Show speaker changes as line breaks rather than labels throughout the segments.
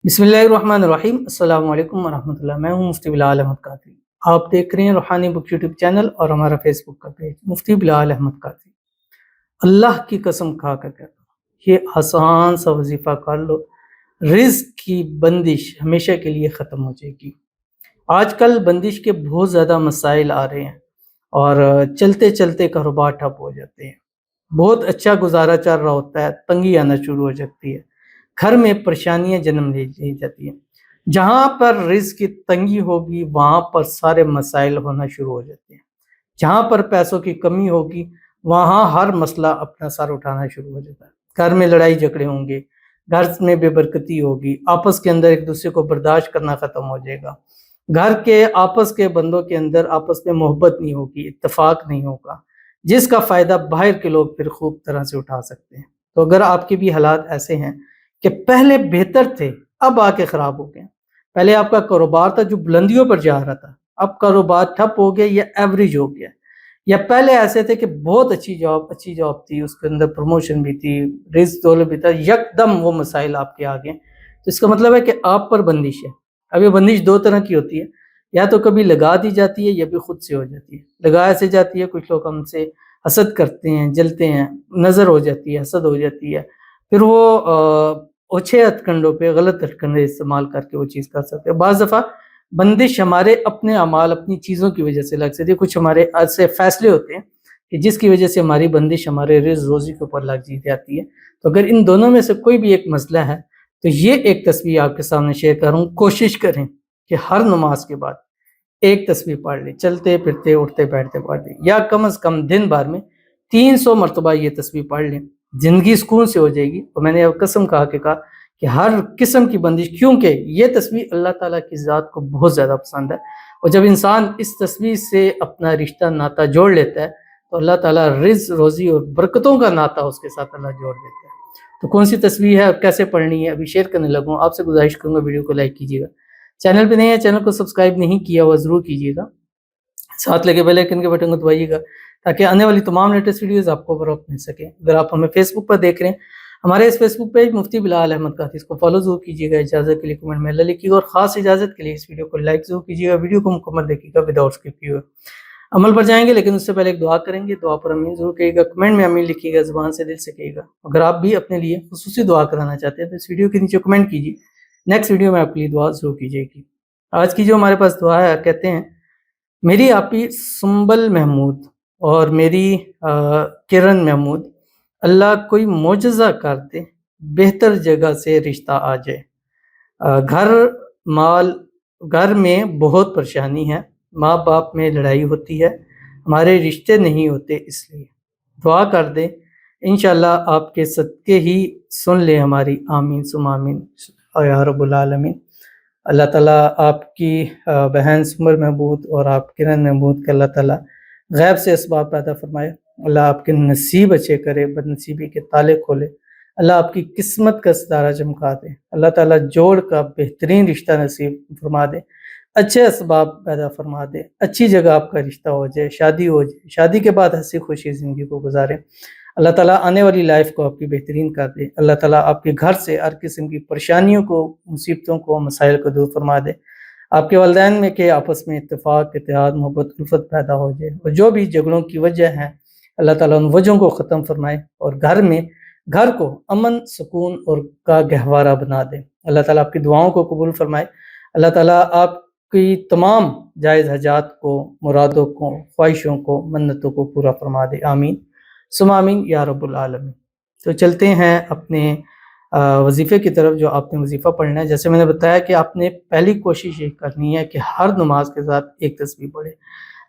बिस्मिल्लाहिर्रहमानिर्रहीम। अस्सलाम वालेकुम वरहमतुल्लाह। मैं हूं मुफ्ती बिलाल अहमद कादरी। आप देख रहे हैं रूहानी बुक यूट्यूब चैनल और हमारा फेसबुक का पेज मुफ्ती बिलाल अहमद कादरी। अल्लाह की कसम खा कर कहता हूं, ये आसान सा वजीफा कर लो, रिज्क की बंदिश हमेशा के लिए ख़त्म हो जाएगी। आजकल बंदिश के बहुत ज़्यादा मसाइल आ रहे हैं और चलते चलते कारोबार ठप हो जाते हैं। बहुत अच्छा गुजारा चल रहा होता है, तंगी आना शुरू हो जाती है, घर में परेशानियां जन्म ले जाती हैं। जहाँ पर रिज्क की तंगी होगी वहाँ पर सारे मसाइल होना शुरू हो जाते हैं। जहाँ पर पैसों की कमी होगी वहाँ हर मसला अपना सर उठाना शुरू हो जाता है। घर में लड़ाई झगड़े होंगे, घर में बेबरकती होगी, आपस के अंदर एक दूसरे को बर्दाश्त करना ख़त्म हो जाएगा। घर के आपस के बंदों के अंदर आपस में मोहब्बत नहीं होगी, इत्तेफाक नहीं होगा, जिसका फ़ायदा बाहर के लोग फिर खूब तरह से उठा सकते हैं। तो अगर आपके भी हालात ऐसे हैं कि पहले बेहतर थे, अब आके ख़राब हो गए, पहले आपका कारोबार था जो बुलंदियों पर जा रहा था, अब कारोबार ठप हो गया या एवरेज हो गया, या पहले ऐसे थे कि बहुत अच्छी जॉब थी, उसके अंदर प्रमोशन भी थी, रिस्क दौलत भी था, यकदम वो मसाइल आपके आ गए। तो इसका मतलब है कि आप पर बंदिश है। अब ये बंदिश दो तरह की होती है, या तो कभी लगा दी जाती है या भी खुद से हो जाती है। लगा ऐसे जाती है, कुछ लोग हमसे हसद करते हैं, जलते हैं, नज़र हो जाती है, हसद हो जाती है, फिर वो ओछे हथकंडों पे गलत हथकंडे इस्तेमाल करके वो चीज़ कर सकते हैं। बाज़ दफ़ा बंदिश हमारे अपने अमाल, अपनी चीज़ों की वजह से लग सकती है। कुछ हमारे ऐसे फैसले होते हैं कि जिसकी वजह से हमारी बंदिश हमारे रिज़्क रोज़ी के ऊपर लग जाती है। तो अगर इन दोनों में से कोई भी एक मसला है तो ये एक तस्वीर आपके सामने शेयर कर रहा हूँ। कोशिश करें कि हर नमाज के बाद एक तस्वीर पढ़ लें, चलते फिरते उठते बैठते पढ़ लें, या कम से कम दिन भर में 300 मरतबा ये तस्वीर पढ़ लें, ज़िंदगी सुकून से हो जाएगी। और मैंने अब कसम खा के कहा कि हर किस्म की बंदिश, क्योंकि ये तस्वीर अल्लाह ताला की ज़ात को बहुत ज़्यादा पसंद है, और जब इंसान इस तस्वीर से अपना रिश्ता नाता जोड़ लेता है तो अल्लाह ताला रिज़्क रोज़ी और बरकतों का नाता उसके साथ अल्लाह जोड़ देता है। तो कौन सी तस्वीर है और कैसे पढ़नी है अभी शेयर करने लगूँ। आपसे गुजारिश करूँगा वीडियो को लाइक कीजिएगा, चैनल पे नए हैं चैनल को सब्सक्राइब नहीं किया हुआ ज़रूर कीजिएगा, साथ लगे बेल आइकन के बटन को दबाइएगा ताकि आने वाली तमाम लेटेस्ट वीडियोस आपको बर वक्त मिल सके। अगर आप हमें फेसबुक पर देख रहे हैं, हमारे इस फेसबुक पेज मुफ्ती बिलाल अहमद कादरी, इसको फॉलो जरूर कीजिएगा। इजाज़त के लिए कमेंट में अल्लाह लिखिएगा और ख़ास इजाज़त के लिए इस वीडियो को लाइक जरूर कीजिएगा। वीडियो को मुकम्मल देखिएगा विदाउट स्किप किए हुए। अमल पर जाएंगे लेकिन उससे पहले एक दुआ करेंगे। दुआ पर अमीन जरूर कहिएगा, कमेंट में अमीन लिखिएगा, ज़ुबान से दिल से कहिएगा। अगर आप भी अपने लिए खुसूसी दुआ कराना चाहते हैं तो इस वीडियो के नीचे कमेंट कीजिए, नेक्स्ट वीडियो में आपके लिए दुआ जरूर की जाएगी। आज की जो हमारे पास दुआ है, कहते हैं, मेरी आपी सुंबल महमूद और मेरी किरण महमूद, अल्लाह कोई मोजज़ा कर दे, बेहतर जगह से रिश्ता आ जाए। घर में बहुत परेशानी है, माँ बाप में लड़ाई होती है, हमारे रिश्ते नहीं होते, इसलिए दुआ कर दे, इंशाअल्लाह आपके सदके ही सुन ले हमारी, आमीन सुम आमीन या रब्बुल आलमीन। अल्लाह ताला आपकी बहन सुमर महमूद और आप किरण महमूद के अल्लाह ताला गैब से इसबाब पैदा फरमाए। अल्लाह आपके नसीब अच्छे करे, बदनसीबी के ताले खोले, अल्लाह आपकी किस्मत का सितारा चमका दे, अल्लाह ताला जोड़ का बेहतरीन रिश्ता नसीब फरमा दे, अच्छे इसबाब पैदा फरमा दे, अच्छी जगह आपका रिश्ता हो जाए, शादी हो जाए, शादी के बाद हंसी खुशी ज़िंदगी को गुजारें। अल्लाह ताला आने वाली लाइफ को आपकी बेहतरीन कर दे। अल्लाह ताला आपके घर से हर किस्म की परेशानियों को, मुसीबतों को, मसाइल को दूर फरमा दे। आपके वालिदैन में के आपस में इत्तेफाक, इत्तेहाद, मोहब्बत, उल्फत पैदा हो जाए, और जो भी झगड़ों की वजह है अल्लाह ताला उन वजहों को ख़त्म फरमाए और घर को अमन, सुकून और का गहवारा बना दे। अल्लाह ताला आपकी दुआओं को कबूल फरमाए। अल्लाह ताला आपकी तमाम जायज़ हजात को, मुरादों को, ख्वाहिशों को, मन्नतों को पूरा फरमा दे, आमीन सुम आमीन या रब्बुल आलमीन। तो चलते हैं अपने वजीफ़े की तरफ, जो आपने वजीफ़ा पढ़ना है। जैसे मैंने बताया कि आपने पहली कोशिश ये करनी है कि हर नमाज के साथ एक तस्बीह पढ़े।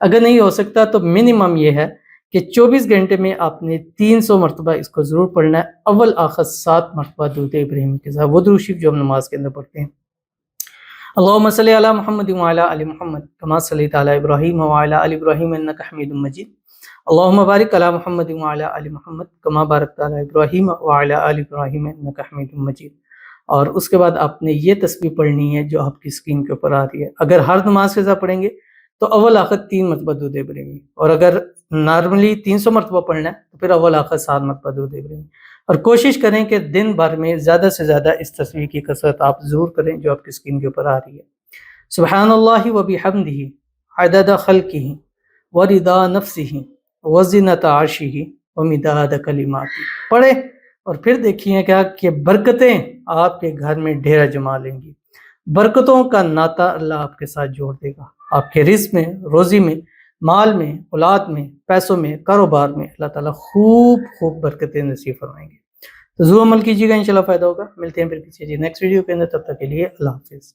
अगर नहीं हो सकता तो मिनिमम ये है कि 24 घंटे में आपने 300 मरतबा इसको ज़रूर पढ़ना है। अव्वल आखिर 7 मरतबा दुरूद इब्राहिमी के साथ, वो दुरूद शरीफ जो हम नमाज के अंदर पढ़ते हैं। अल्लाहुम्मा सल्ली अला मुहम्मद व अला आलि मुहम्मद कमा सल्लैता अला इब्राहीम व अला आलि इब्राहीम इन्नका हमीदुम मजीद। अल्लाहुम्मा बारिक अला मुहम्मद व अला आलि मुहम्मद कमा बारकता अला इब्राहीम व अला आलि इब्राहीम इन्नका हमीदुम मजीद। और उसके बाद आपने ये तस्बीह पढ़नी है जो आपकी स्क्रीन के ऊपर आ रही है। अगर हर नमाज के साथ पढ़ेंगे تو اول آخر 3 مرتبہ درود ابراہیمی، اور اگر نارملی 300 مرتبہ پڑھنا ہے تو پھر اول آخر 7 مرتبہ درود ابراہیمی. اور کوشش کریں کہ دن بھر میں زیادہ سے زیادہ اس تصویر کی کثرت آپ ضرور کریں جو آپ کی اسکرین کے اوپر آ رہی ہے. سبحان اللہ و بحمدہ عدد خلقہ ورضا نفسہ وزنۃ عرشہ ومداد کلماتہ. پڑھیں اور پھر دیکھیے کیا کہ برکتیں آپ کے گھر میں ڈھیرا جما لیں گی. برکتوں کا ناطہ اللہ آپ کے ساتھ جوڑ دے گا. آپ کے رزق میں، روزی میں، مال میں، اولاد میں، پیسوں میں، کاروبار میں اللہ تعالیٰ خوب برکتیں نصیب فرمائیں گے. تو ضرور عمل کیجیے گا، انشاءاللہ فائدہ ہوگا. ملتے ہیں پھر کسی نیکسٹ ویڈیو کے اندر، تب تک کے لیے اللہ حافظ.